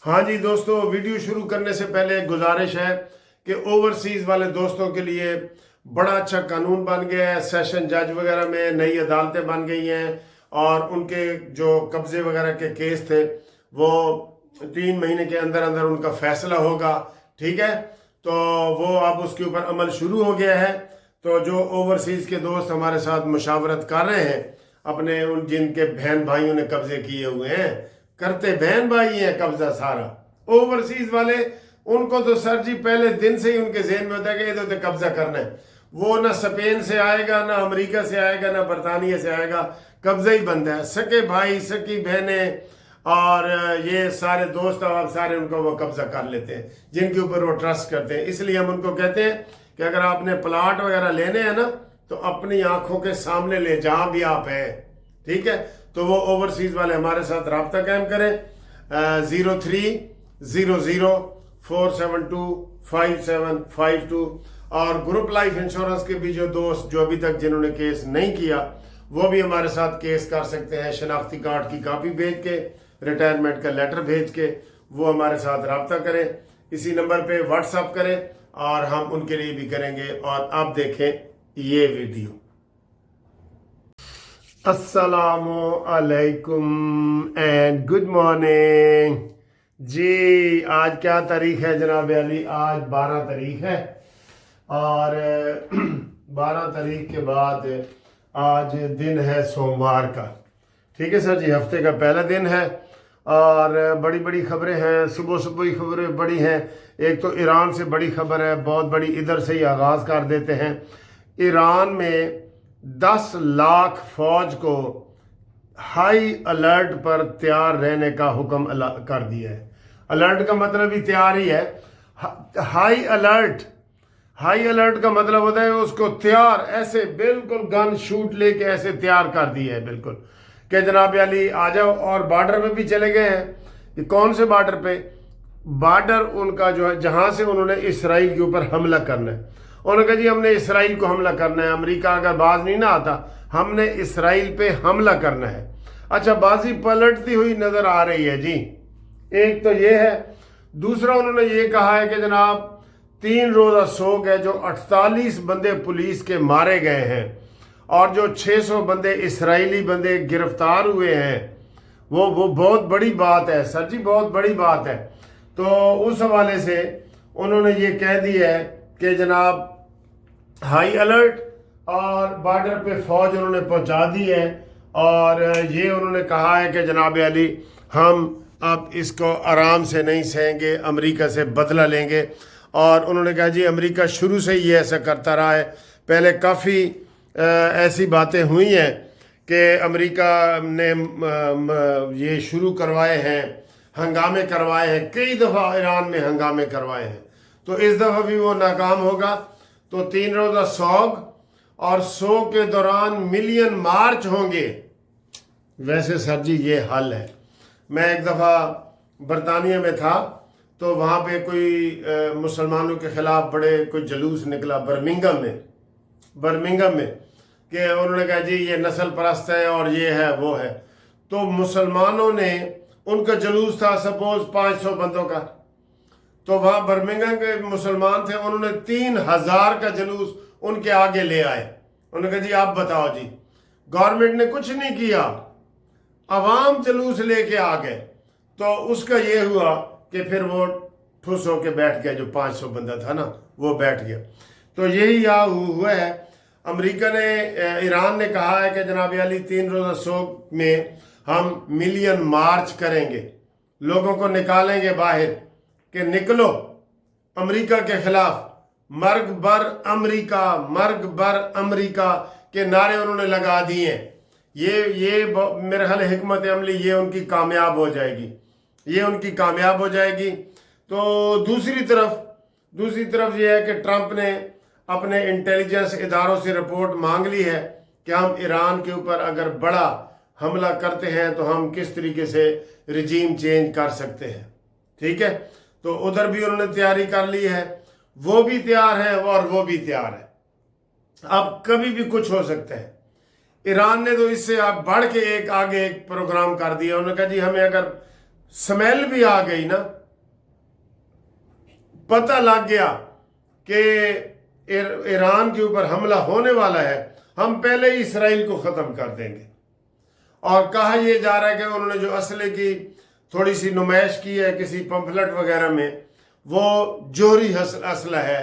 हाँ जी दोस्तों, वीडियो शुरू करने से पहले एक गुजारिश है कि ओवरसीज़ वाले दोस्तों के लिए बड़ा अच्छा कानून बन गया है। सेशन जज वगैरह में नई अदालतें बन गई हैं और उनके जो कब्जे वगैरह के केस थे वो 3 महीने के अंदर अंदर उनका फैसला होगा। ठीक है, तो वो अब उसके ऊपर अमल शुरू हो गया है। तो जो ओवरसीज़ के दोस्त हमारे साथ मुशावरत कर रहे हैं, अपने उन जिनके बहन भाइयों ने कब्जे किए हुए हैं, करते बहन भाई हैं कब्जा सारा। ओवरसीज वाले उनको तो सर जी पहले दिन से ही उनके ज़हन में होता है कि इधर तो कब्जा करना है। वो ना स्पेन से आएगा, ना अमेरिका से आएगा, ना बरतानिया से आएगा, कब्जा ही बनता है। सके भाई, सकी बहनें और ये सारे दोस्त और सारे उनको वो कब्जा कर लेते हैं जिनके ऊपर वो ट्रस्ट करते हैं। इसलिए हम उनको कहते हैं कि अगर आपने प्लाट वगैरह लेने हैं ना, तो अपनी आंखों के सामने ले, जहां भी आप हैं। ठीक है, तो वो ओवरसीज वाले हमारे साथ रब्ता कायम करें 0300472572 और ग्रुप लाइफ इंश्योरेंस के भी जो दोस्त जो अभी तक जिन्होंने केस नहीं किया वो भी हमारे साथ केस कर सकते हैं। शनाख्ती कार्ड की कॉपी भेज के, रिटायरमेंट का लेटर भेज के वो हमारे साथ रब्ता करें। इसी नंबर पे व्हाट्सअप करें और हम उनके लिए भी करेंगे। और अब देखें ये वीडियो। अस्सलामु अलैकुम एंड गुड मॉर्निंग जी। आज क्या तारीख है जनाब अली? आज 12 तारीख है और 12 तारीख के बाद आज दिन है सोमवार का। ठीक है सर जी, हफ्ते का पहला दिन है और बड़ी बड़ी खबरें हैं। सुबह सुबह ही खबरें बड़ी हैं। एक तो ईरान से बड़ी खबर है, बहुत बड़ी, इधर से ही आगाज़ कर देते हैं। ईरान में 10 लाख फौज को हाई अलर्ट पर तैयार रहने का हुक्म कर दिया है। अलर्ट का मतलब ही तैयार ही है। हाई अलर्ट, हाई अलर्ट का मतलब होता है उसको तैयार, ऐसे बिल्कुल गन शूट लेके ऐसे तैयार कर दिया है बिल्कुल कि जनाब अली आ जाओ। और बॉर्डर पे भी चले गए हैं। ये कौन से बॉर्डर पे? बॉर्डर उनका जो है जहां से उन्होंने इसराइल के ऊपर हमला करना है। उन्होंने कहा जी हमने इसराइल को हमला करना है, अमेरिका अगर बाज नहीं ना आता, हमने इसराइल पे हमला करना है। अच्छा, बाजी पलटती हुई नजर आ रही है जी। एक तो ये है। दूसरा उन्होंने ये कहा है कि जनाब 3 रोज़ा शोक है। जो 48 बंदे पुलिस के मारे गए हैं और जो 600 बंदे इसराइली बंदे गिरफ्तार हुए हैं, वो बहुत बड़ी बात है सर जी, बहुत बड़ी बात है। तो उस हवाले से उन्होंने ये कह दिया है कि जनाब हाई अलर्ट और बॉर्डर पे फौज उन्होंने पहुंचा दी है। और ये उन्होंने कहा है कि जनाब अली हम अब इसको आराम से नहीं सहेंगे, अमेरिका से बदला लेंगे। और उन्होंने कहा जी अमेरिका शुरू से ही ऐसा करता रहा है। पहले काफ़ी ऐसी बातें हुई हैं कि अमेरिका ने ये शुरू करवाए हैं, हंगामे करवाए हैं, कई दफ़ा ईरान में हंगामे करवाए हैं। तो इस दफ़ा भी वो नाकाम होगा। तो 3 रोज़ा सोग और सोग के दौरान मिलियन मार्च होंगे। वैसे सर जी ये हल है। मैं एक दफ़ा बरतानिया में था तो वहाँ पे कोई मुसलमानों के ख़िलाफ़ बड़े कोई जलूस निकला बर्मिंघम में कि उन्होंने कहा जी ये नस्ल परस्त है और ये है वो है। तो मुसलमानों ने, उनका जलूस था सपोज 500 बंदों का, तो वहाँ बर्मिंघम के मुसलमान थे, उन्होंने 3000 का जलूस उनके आगे ले आए। उन्होंने कहा जी आप बताओ जी, गवर्नमेंट ने कुछ नहीं किया, अवाम जलूस लेके आ गए। तो उसका ये हुआ कि फिर वो ठुस होके बैठ गया, जो 500 बंदा था ना वो बैठ गया। तो यही यहाँ हुआ है। अमेरिका ने, ईरान ने कहा है कि जनाब अली 3 रोज़ा शोक में हम मिलियन मार्च करेंगे, लोगों को निकालेंगे बाहर कि निकलो अमेरिका के खिलाफ। मर्ग बर अमेरिका, मर्ग बर अमेरिका के नारे उन्होंने लगा दिए हैं। ये मेरे ख्याल हिकमत अमली ये उनकी कामयाब हो जाएगी, ये उनकी कामयाब हो जाएगी। तो दूसरी तरफ ये है कि ट्रंप ने अपने इंटेलिजेंस इदारों से रिपोर्ट मांग ली है कि हम ईरान के ऊपर अगर बड़ा हमला करते हैं तो हम किस तरीके से रिजीम चेंज कर सकते हैं। ठीक है, तो उधर भी उन्होंने तैयारी कर ली है, वो भी तैयार है और वो भी तैयार है। अब कभी भी कुछ हो सकता है। ईरान ने तो इससे आप बढ़ के आगे एक प्रोग्राम कर दिया। उन्होंने कहा जी हमें अगर स्मेल भी आ गई ना, पता लग गया कि ईरान के ऊपर हमला होने वाला है, हम पहले ही इसराइल को ख़त्म कर देंगे। और कहा यह जा रहा है कि उन्होंने जो असले की थोड़ी सी नुमाइश की है किसी पंफलेट वगैरह में, वो जोहरी असला है,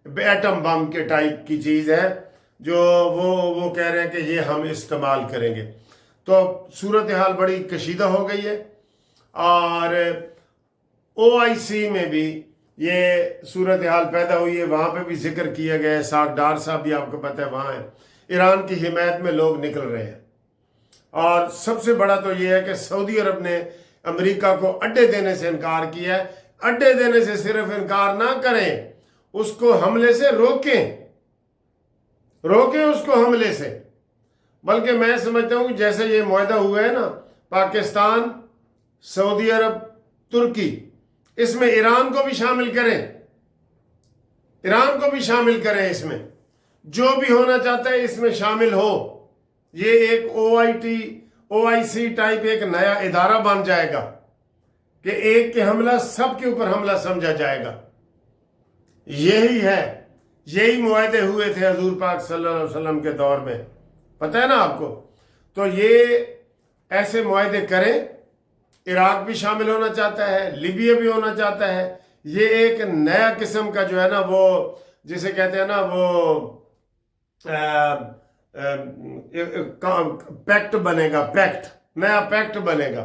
एटम बम के टाइप की चीज़ है, जो वो कह रहे हैं कि ये हम इस्तेमाल करेंगे। तो सूरत हाल बड़ी कशीदा हो गई है। और OIC में भी ये सूरत हाल पैदा हुई है, वहाँ पे भी जिक्र किया गया है। सागडार साहब भी आपको पता है वहाँ है। ईरान की हिमायत में लोग निकल रहे हैं। और सबसे बड़ा तो ये है कि सऊदी अरब ने अमेरिका को अड्डे देने से इनकार किया है। अड्डे देने से सिर्फ इनकार ना करें, उसको हमले से रोकें उसको हमले से। बल्कि मैं समझता हूँ जैसे ये मुआहदा हुआ है ना, पाकिस्तान, सऊदी अरब, तुर्की, इसमें ईरान को भी शामिल करें, इसमें जो भी होना चाहता है इसमें शामिल हो। ये एक OIC टाइप एक नया इदारा बन जाएगा कि एक के हमला सबके ऊपर हमला समझा जाएगा। यही है, यही मुआहदे हुए थे हजूर पाक सल्लल्लाहु अलैहि वसल्लम के दौर में, पता है ना आपको। तो ये ऐसे मुआहदे करें। इराक भी शामिल होना चाहता है, लीबिया भी होना चाहता है। ये एक नया किस्म का जो है ना, वो जिसे कहते हैं ना, वो पैक्ट बनेगा, नया पैक्ट बनेगा।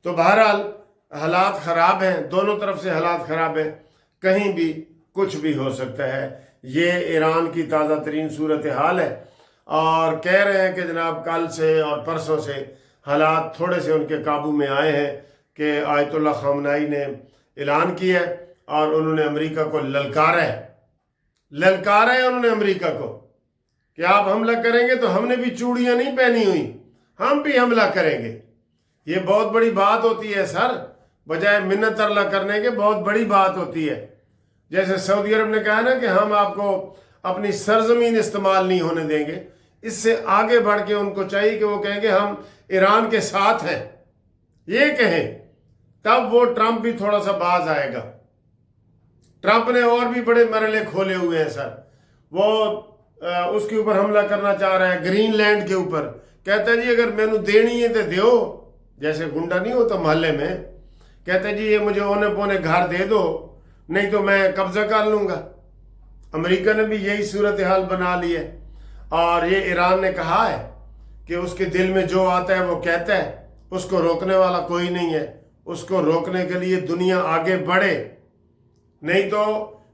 तो बहरहाल हालात ख़राब हैं, दोनों तरफ से हालात ख़राब हैं, कहीं भी कुछ भी हो सकता है। ये ईरान की ताज़ा तरीन सूरत हाल है। और कह रहे हैं कि जनाब कल से और परसों से हालात थोड़े से उनके काबू में आए हैं कि आयतुल्लाह ख़ामनेई ने ऐलान किया है और उन्होंने अमेरिका को ललकारा है उन्होंने अमेरिका को कि आप हमला करेंगे तो हमने भी चूड़ियाँ नहीं पहनी हुई, हम भी हमला करेंगे। ये बहुत बड़ी बात होती है सर, बजाय मिन्नत तरला करने के बहुत बड़ी बात होती है। जैसे सऊदी अरब ने कहा ना कि हम आपको अपनी सरजमीन इस्तेमाल नहीं होने देंगे, इससे आगे बढ़ के उनको चाहिए कि वो कहेंगे हम ईरान के साथ हैं, ये कहें, तब वो ट्रंप भी थोड़ा सा बाज आएगा। ट्रंप ने और भी बड़े मरले खोले हुए हैं सर। वो उसके ऊपर हमला करना चाह रहा है, ग्रीनलैंड के ऊपर। कहता है जी अगर मैनू देनी है तो दो, जैसे गुंडा नहीं होता मोहल्ले में, कहता है जी ये मुझे औने पौने घर दे दो, नहीं तो मैं कब्जा कर लूंगा। अमेरिका ने भी यही सूरत हाल बना ली है। और ये ईरान ने कहा है कि उसके दिल में जो आता है वो कहता है, उसको रोकने वाला कोई नहीं है। उसको रोकने के लिए दुनिया आगे बढ़े, नहीं तो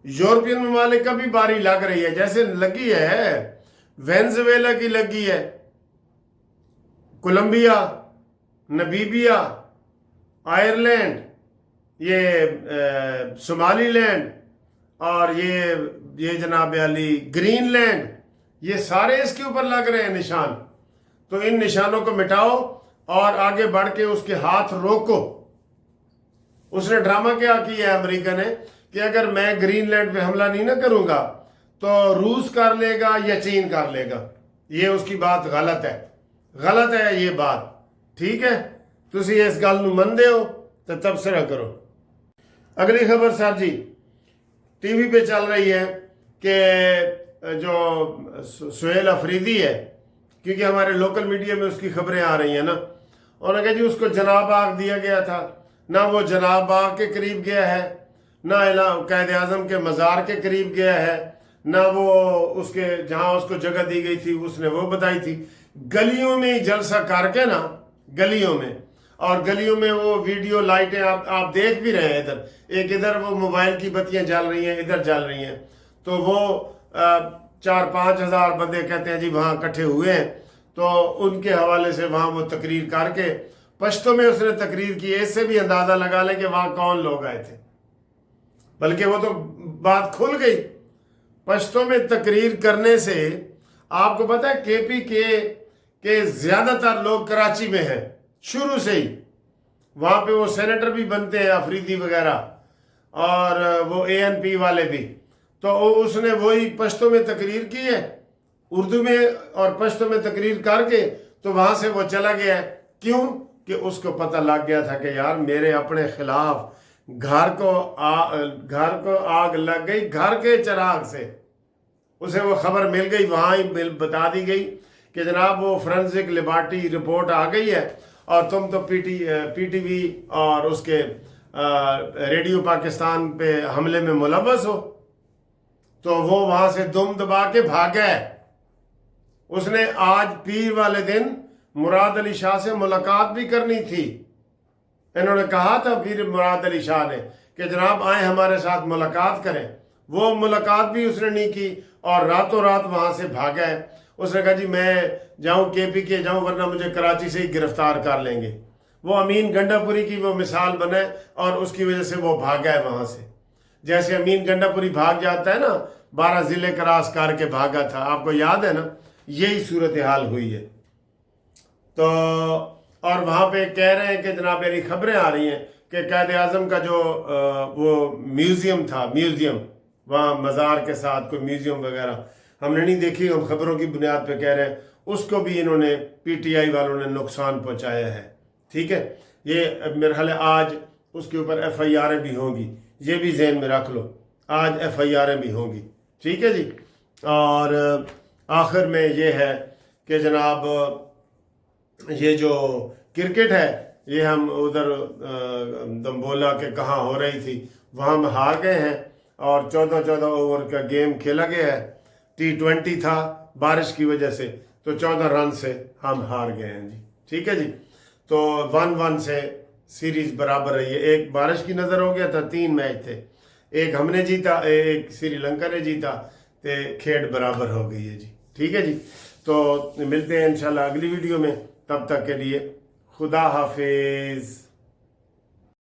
यूरोपियन ममालिक का भी बारी लग रही है, जैसे लगी है वेनेजुएला की लगी है, कोलंबिया, नमीबिया, आयरलैंड, ये सोमालीलैंड और ये जनाब अली ग्रीनलैंड, ये सारे इसके ऊपर लग रहे हैं निशान। तो इन निशानों को मिटाओ और आगे बढ़ के उसके हाथ रोको। उसने ड्रामा क्या किया है अमेरिका ने कि अगर मैं ग्रीनलैंड पे हमला नहीं ना करूंगा तो रूस कर लेगा या चीन कर लेगा। ये उसकी बात गलत है ये बात, ठीक है। तुसी इस गल नूं मनदे हो तो तबसरा करो। अगली खबर सर जी टीवी पे चल रही है कि जो सुहेल अफरीदी है, क्योंकि हमारे लोकल मीडिया में उसकी खबरें आ रही हैं ना, उन्होंने कहा जी उसको जनाब बाग दिया गया था, ना वो जनाब बाग के करीब गया है, ना कायद आज़म के मज़ार के करीब गया है, ना वो उसके जहाँ उसको जगह दी गई थी उसने वो बताई थी। गलियों में ही जलसा करके ना, गलियों में, और गलियों में वो वीडियो लाइटें आप देख भी रहे हैं। इधर वो मोबाइल की बत्तियां जल रही हैं, इधर जल रही हैं। तो वो 4-5 हज़ार बंदे कहते हैं जी वहाँ इकट्ठे हुए हैं। तो उनके हवाले से वहाँ वो तकरीर करके पश्तो में उसने तकरीर की, इससे भी अंदाज़ा लगा लें कि वहाँ कौन लोग आए थे। बल्कि वो तो बात खुल गई। पश्तो में तकरीर करने से आपको पता है KPK के ज़्यादातर लोग कराची में हैं शुरू से ही। वहाँ पे वो सेनेटर भी बनते हैं अफरीदी वगैरह, और वो ANP वाले भी। तो उसने वही पश्तो में तकरीर की है, उर्दू में और पश्तो में तकरीर करके, तो वहाँ से वो चला गया है। क्यों? کہ اس کو پتہ لگ گیا تھا کہ یار میرے اپنے خلاف گھر کو آگ لگ گئی گھر کے چراغ سے. اسے وہ خبر مل گئی, وہاں ہی بتا دی گئی کہ جناب وہ فورنزک لیبارٹری رپورٹ آ گئی ہے اور تم تو پی ٹی وی اور اس کے ریڈیو پاکستان پہ حملے میں ملوث ہو. تو وہ وہاں سے دم دبا کے بھاگ گئے. اس نے آج پیر والے دن مراد علی شاہ سے ملاقات بھی کرنی تھی. انہوں نے کہا تھا پیر مراد علی شاہ نے کہ جناب آئیں ہمارے ساتھ ملاقات کریں. وہ ملاقات بھی اس نے نہیں کی اور راتوں رات وہاں سے بھاگا ہے. اس نے کہا جی میں جاؤں کے پی کے جاؤں ورنہ مجھے کراچی سے ہی گرفتار کر لیں گے. وہ امین گنڈا پوری کی وہ مثال بنے اور اس کی وجہ سے وہ بھاگا ہے وہاں سے. جیسے امین گنڈا پوری بھاگ جاتا ہے نا, 12 ضلع کراس کر کے بھاگا تھا, آپ کو یاد ہے نا, یہی صورتحال ہوئی ہے. تو اور وہاں پہ کہہ رہے ہیں کہ جناب میری خبریں آ رہی ہیں کہ قائد اعظم کا جو وہ میوزیم تھا, وہاں مزار کے ساتھ کوئی میوزیم وغیرہ ہم نے نہیں دیکھی, ہم خبروں کی بنیاد پہ کہہ رہے ہیں, اس کو بھی انہوں نے پی ٹی آئی والوں نے نقصان پہنچایا ہے. ٹھیک ہے, یہ میرے خیال ہے آج اس کے اوپر ایف آئی آریں بھی ہوں گی, یہ بھی ذہن میں رکھ لو, آج ایف آئی آریں بھی ہوں گی. ٹھیک ہے جی. اور آخر میں یہ ہے کہ جناب یہ جو کرکٹ ہے یہ ہم ادھر دمبولا کے کہاں ہو رہی تھی وہاں ہم ہار گئے ہیں اور 14 اوور کا گیم کھیلا گیا ہے. T20 تھا, بارش کی وجہ سے تو 14 رن سے ہم ہار گئے ہیں جی. ٹھیک ہے جی. تو 1-1 سے سیریز برابر رہی ہے. ایک بارش کی نظر ہو گیا تھا, 3 میچ تھے, ایک ہم نے جیتا ایک سری لنکا نے جیتا, تے کھیڑ برابر ہو گئی ہے جی. ٹھیک ہے جی. تو ملتے ہیں انشاءاللہ اگلی ویڈیو میں, تب تک کے لیے خدا حافظ.